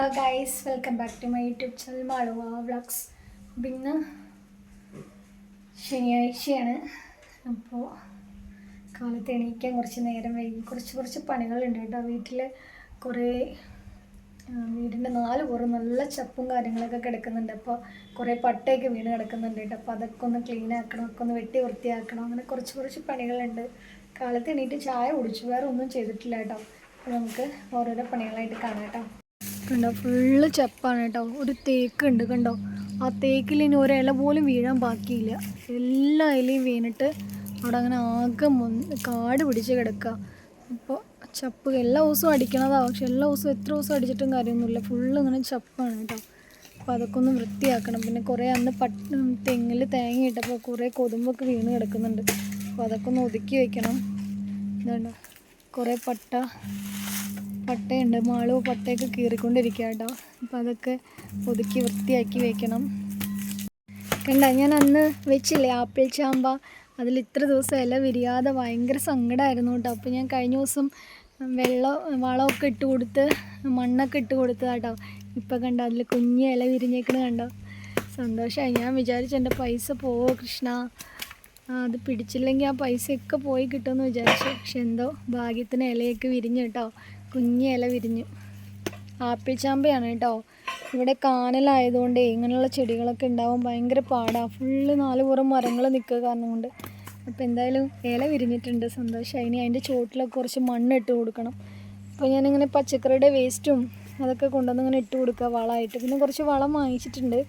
Hello guys, welcome back to my YouTube channel Maluva vlogs. ഇന്ന് ശനിയാഴ്ചയാണ്. അപ്പോൾ കാലത്ത് എണീക്കാൻ കുറച്ച് നേരം വൈകി. കുറച്ച് പണികളുണ്ട് കേട്ടോ. വീട്ടിൽ കുറേ വീടിൻ്റെ 4 പുറം നല്ല ചപ്പും കാര്യങ്ങളൊക്കെ കിടക്കുന്നുണ്ട്. അപ്പോൾ കുറേ പട്ടയൊക്കെ വീണ് കിടക്കുന്നുണ്ട് കേട്ടോ. അപ്പോൾ അതൊക്കെ ഒന്ന് ക്ലീൻ ആക്കണം, ഒക്കെ ഒന്ന് വെട്ടി വൃത്തിയാക്കണം. അങ്ങനെ കുറച്ച് പണികളുണ്ട്. കാലത്ത് എണീറ്റ് ചായ കുടിച്ചു, വേറെ ഒന്നും ചെയ്തിട്ടില്ല കേട്ടോ. അപ്പോൾ നമുക്ക് ഓരോരോ പണികളായിട്ട് കാണാം കേട്ടോ. കണ്ടോ, ഫുള്ള് ചപ്പാണ് കേട്ടോ. ഒരു തേക്ക് ഉണ്ട് കണ്ടോ. ആ തേക്കിൽ ഇനി ഒരില പോലും വീഴാൻ ബാക്കിയില്ല. എല്ലാ ഇലയും വീണിട്ട് അവിടെ അങ്ങനെ ആകെ കാട് പിടിച്ച് കിടക്കുക. അപ്പോൾ ചപ്പ് എല്ലാ ദിവസവും അടിക്കണതാണ്, പക്ഷെ എല്ലാ ദിവസവും എത്ര ദിവസം അടിച്ചിട്ടും കാര്യമൊന്നുമില്ല. ഫുള്ള് ഇങ്ങനെ ചപ്പാണ് കേട്ടോ. അപ്പോൾ അതൊക്കെ ഒന്ന് വൃത്തിയാക്കണം. പിന്നെ കുറേ അന്ന് തെങ്ങിൽ തേങ്ങ ഇട്ടപ്പോൾ കുറേ കൊതുമ്പൊക്കെ വീണ് കിടക്കുന്നുണ്ട്. അപ്പോൾ അതൊക്കെ ഒന്ന് ഒതുക്കി വയ്ക്കണം. ഇതുണ്ട് കുറേ പട്ടയുണ്ട്. മാളു പട്ടയൊക്കെ കീറിക്കൊണ്ടിരിക്കുക കേട്ടോ. അപ്പം അതൊക്കെ ഒതുക്കി വൃത്തിയാക്കി വെക്കണം. കണ്ട, ഞാൻ അന്ന് വെച്ചില്ലേ ആപ്പിൾ ചാമ്പ, അതിൽ ഇത്ര ദിവസം ഇല വിരിയാതെ ഭയങ്കര സങ്കടമായിരുന്നു കേട്ടോ. അപ്പോൾ ഞാൻ കഴിഞ്ഞ ദിവസം വളമൊക്കെ ഇട്ട് കൊടുത്ത് മണ്ണൊക്കെ ഇട്ട് കൊടുത്തതാട്ടോ. ഇപ്പം കണ്ട, അതിൽ കുഞ്ഞ് ഇല വിരിഞ്ഞേക്കണ കണ്ടോ. സന്തോഷമായി. ഞാൻ വിചാരിച്ചു എൻ്റെ പൈസ പോവോ കൃഷ്ണ, അത് പിടിച്ചില്ലെങ്കിൽ ആ പൈസയൊക്കെ പോയി കിട്ടുമെന്ന് വിചാരിച്ചു. പക്ഷെ എന്തോ ഭാഗ്യത്തിന് ഇലയൊക്കെ വിരിഞ്ഞു കേട്ടോ. കുഞ്ഞ് ഇല വിരിഞ്ഞു. ആപ്പിൾ ചാമ്പയാണ് കേട്ടോ. ഇവിടെ കാനലായതുകൊണ്ട് ഇങ്ങനെയുള്ള ചെടികളൊക്കെ ഉണ്ടാവും ഭയങ്കര പാടാണ്. ഫുള്ള് 4 പുറം മരങ്ങൾ നിൽക്കുക കാരണം കൊണ്ട്. അപ്പോൾ എന്തായാലും ഇല വിരിഞ്ഞിട്ടുണ്ട്, സന്തോഷമായി. ഇനി അതിൻ്റെ ചുവട്ടിലൊക്കെ കുറച്ച് മണ്ണ് ഇട്ട് കൊടുക്കണം. അപ്പോൾ ഞാനിങ്ങനെ പച്ചക്കറിയുടെ വേസ്റ്റും അതൊക്കെ കൊണ്ടുവന്ന് ഇങ്ങനെ ഇട്ട് കൊടുക്കുക വളമായിട്ട്. പിന്നെ കുറച്ച് വളം വാങ്ങിച്ചിട്ടുണ്ട്,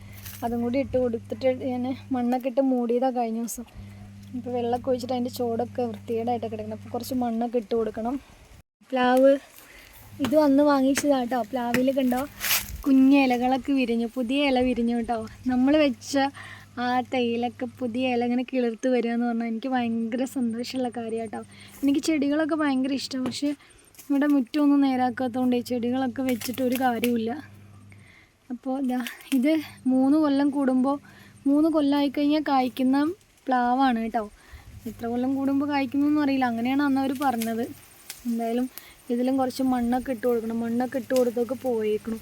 അതും കൂടി ഇട്ട് കൊടുത്തിട്ട് ഞാൻ മണ്ണൊക്കെ ഇട്ട് മൂടിയതാണ് കഴിഞ്ഞ ദിവസം. ഇപ്പോൾ വെള്ളമൊക്കെ ഒഴിച്ചിട്ട് അതിൻ്റെ ചുവടൊക്കെ വൃത്തികേടായിട്ട് കിടക്കണം. അപ്പോൾ കുറച്ച് മണ്ണൊക്കെ ഇട്ട് കൊടുക്കണം. പ്ലാവ് ഇത് വന്ന് വാങ്ങിച്ചതാണ് കേട്ടോ. പ്ലാവിൽ കണ്ടോ കുഞ്ഞ് ഇലകളൊക്കെ വിരിഞ്ഞു, പുതിയ ഇല വിരിഞ്ഞു കേട്ടോ. നമ്മൾ വെച്ച ആ തൈലൊക്കെ പുതിയ ഇല ഇങ്ങനെ കിളിർത്ത് വരിക എന്ന് പറഞ്ഞാൽ എനിക്ക് ഭയങ്കര സന്തോഷമുള്ള കാര്യം കേട്ടോ. എനിക്ക് ചെടികളൊക്കെ ഭയങ്കര ഇഷ്ടമാണ്. പക്ഷേ ഇവിടെ മുറ്റമൊന്നും നേരാക്കാത്തതുകൊണ്ട് ചെടികളൊക്കെ വെച്ചിട്ട് ഒരു കാര്യമില്ല. അപ്പോൾ ഇത് 3 കൊല്ലം കൂടുമ്പോൾ 3 കൊല്ലമായി കഴിഞ്ഞാൽ കായ്ക്കുന്ന പ്ലാവാണ് കേട്ടോ. എത്ര കൊല്ലം കൂടുമ്പോൾ കായ്ക്കുന്നൊന്നും അറിയില്ല, അങ്ങനെയാണ് അന്ന് അവർ പറഞ്ഞത്. എന്തായാലും ഇതിലും കുറച്ച് മണ്ണൊക്കെ ഇട്ട് കൊടുക്കണം. മണ്ണൊക്കെ ഇട്ട് കൊടുത്തൊക്കെ പോയേക്കണം.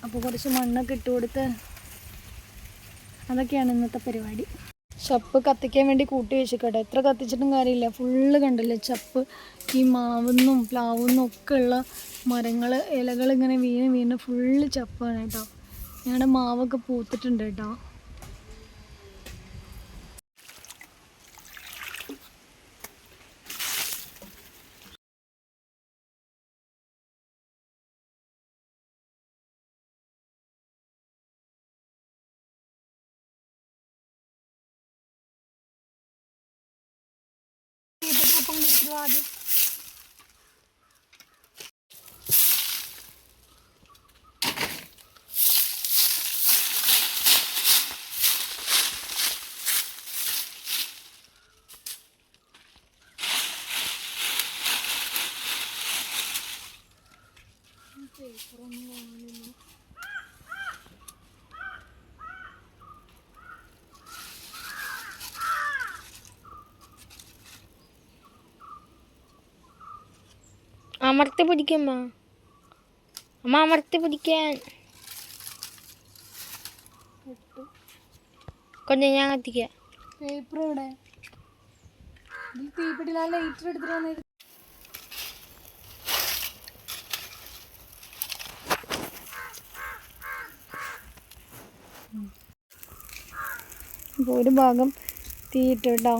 അപ്പോൾ കുറച്ച് മണ്ണൊക്കെ ഇട്ട് കൊടുത്ത് അതൊക്കെയാണ് ഇന്നത്തെ പരിപാടി. ചപ്പ് കത്തിക്കാൻ വേണ്ടി കൂട്ടി വെച്ചിക്കട്ടെ. എത്ര കത്തിച്ചിട്ടും കാര്യമില്ല, ഫുള്ള് കണ്ടില്ലേ ചപ്പ്. ഈ മാവുന്നും പ്ലാവുന്നും ഒക്കെ ഉള്ള മരങ്ങൾ ഇലകൾ ഇങ്ങനെ വീണ് ഫുള്ള് ചപ്പാണ് കേട്ടോ. ഞങ്ങളുടെ മാവൊക്കെ പൂത്തിട്ടുണ്ട് കേട്ടോ. ആദ്യം പേപ്പറൊന്നും വാങ്ങുന്നില്ല. അമർത്തി പിടിക്കമ്മ, അമ്മ അമർത്തി പിടിക്കാൻ കൊണ്ടു ഞാൻ കത്തിക്കാം. പേപ്പർ ഇവിടെ തീപ്പെട്ടില്ല, ലൈറ്റർ എടുത്തിട്ട് വന്നിട്ട് ഇപ്പോൾ ഒരു ഭാഗം തീയിട്ട് കേട്ടോ.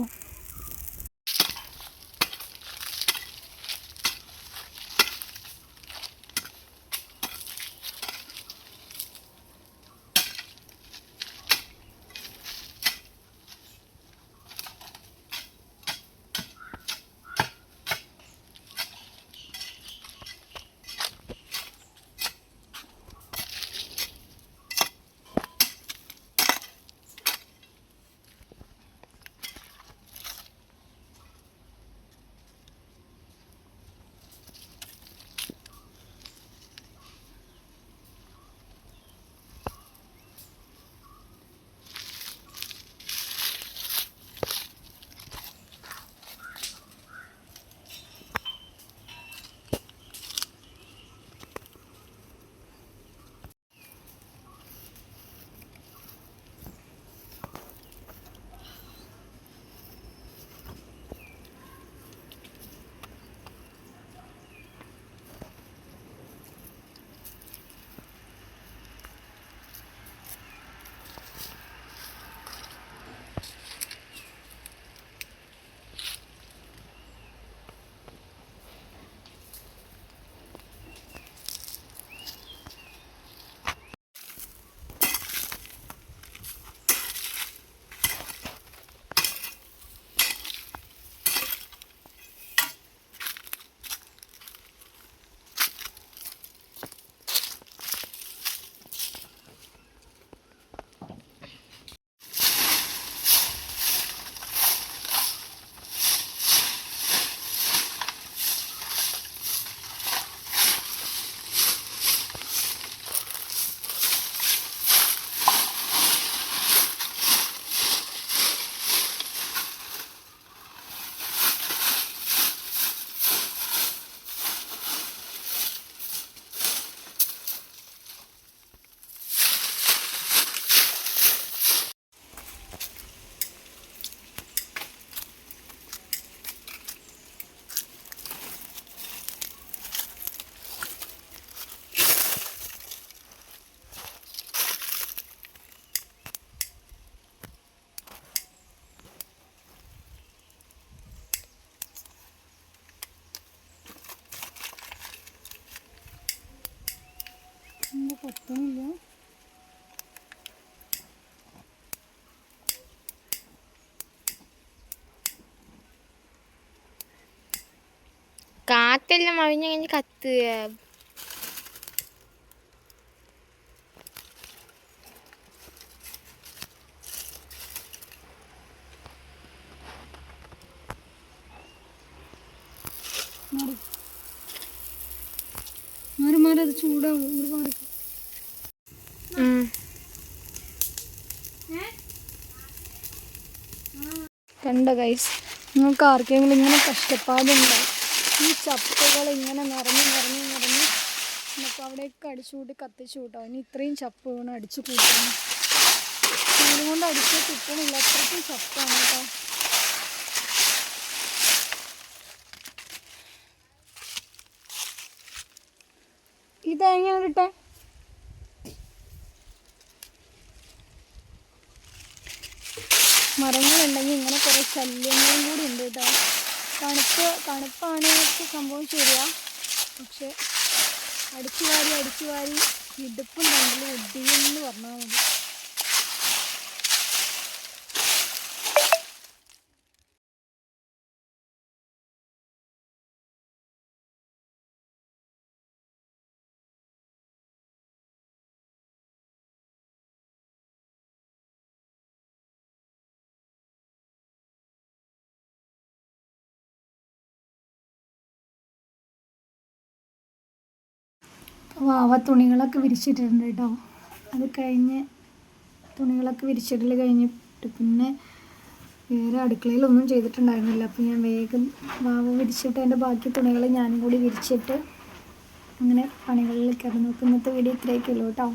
കൊത്തുന്നില്ല. കാറ്റെല്ലാം അവിഞ്ഞ് കഴിഞ്ഞ് കത്തുക. മാറി അത് ചൂടാവും. ഇവിടെ മാറി. കണ്ട ഗൈസ്, നിങ്ങൾക്ക് ആർക്കെങ്കിലും ഇങ്ങനെ കഷ്ടപ്പാടുണ്ടോ? ഈ ചപ്പുകൾ ഇങ്ങനെ നിറഞ്ഞ് നമുക്ക് അവിടെയൊക്കെ അടിച്ചു കൂട്ടി കത്തിച്ചു കൂട്ടാം. ഇനി ഇത്രയും ചപ്പ് വേണം അടിച്ചു കൂട്ടാൻ. ചൂട് കൊണ്ട് അടിച്ച് കിട്ടണില്ല, അത്രയ്ക്കും ചപ്പാണ് കേട്ടോ. ഈ തേങ്ങ ഇട്ടെ. മരങ്ങളുണ്ടെങ്കിൽ ഇങ്ങനെ കുറേ ശല്യങ്ങളും കൂടി ഉണ്ട് കേട്ടോ. തണുപ്പാണ് സംഭവം ശരിയാ, പക്ഷെ അടിച്ചു വാരി ഇടുപ്പും തമ്മിൽ ഒടിയെന്ന് പറഞ്ഞാൽ മതി. വാവ തുണികളൊക്കെ വിരിച്ചിട്ടിട്ടുണ്ട് കേട്ടോ. അത് കഴിഞ്ഞ് തുണികളൊക്കെ വിരിച്ചിടൽ കഴിഞ്ഞിട്ട് പിന്നെ വേറെ അടുക്കളയിലൊന്നും ചെയ്തിട്ടുണ്ടായിരുന്നില്ല. അപ്പോൾ ഞാൻ വേഗം വാവ വിരിച്ചിട്ട് അതിൻ്റെ ബാക്കി തുണികൾ ഞാനും കൂടി വിരിച്ചിട്ട് അങ്ങനെ പണികളിൽ കിടന്നു. ഇന്നത്തെ വീഡിയോ ഇത്രയൊക്കെ ഉള്ളൂ കേട്ടോ.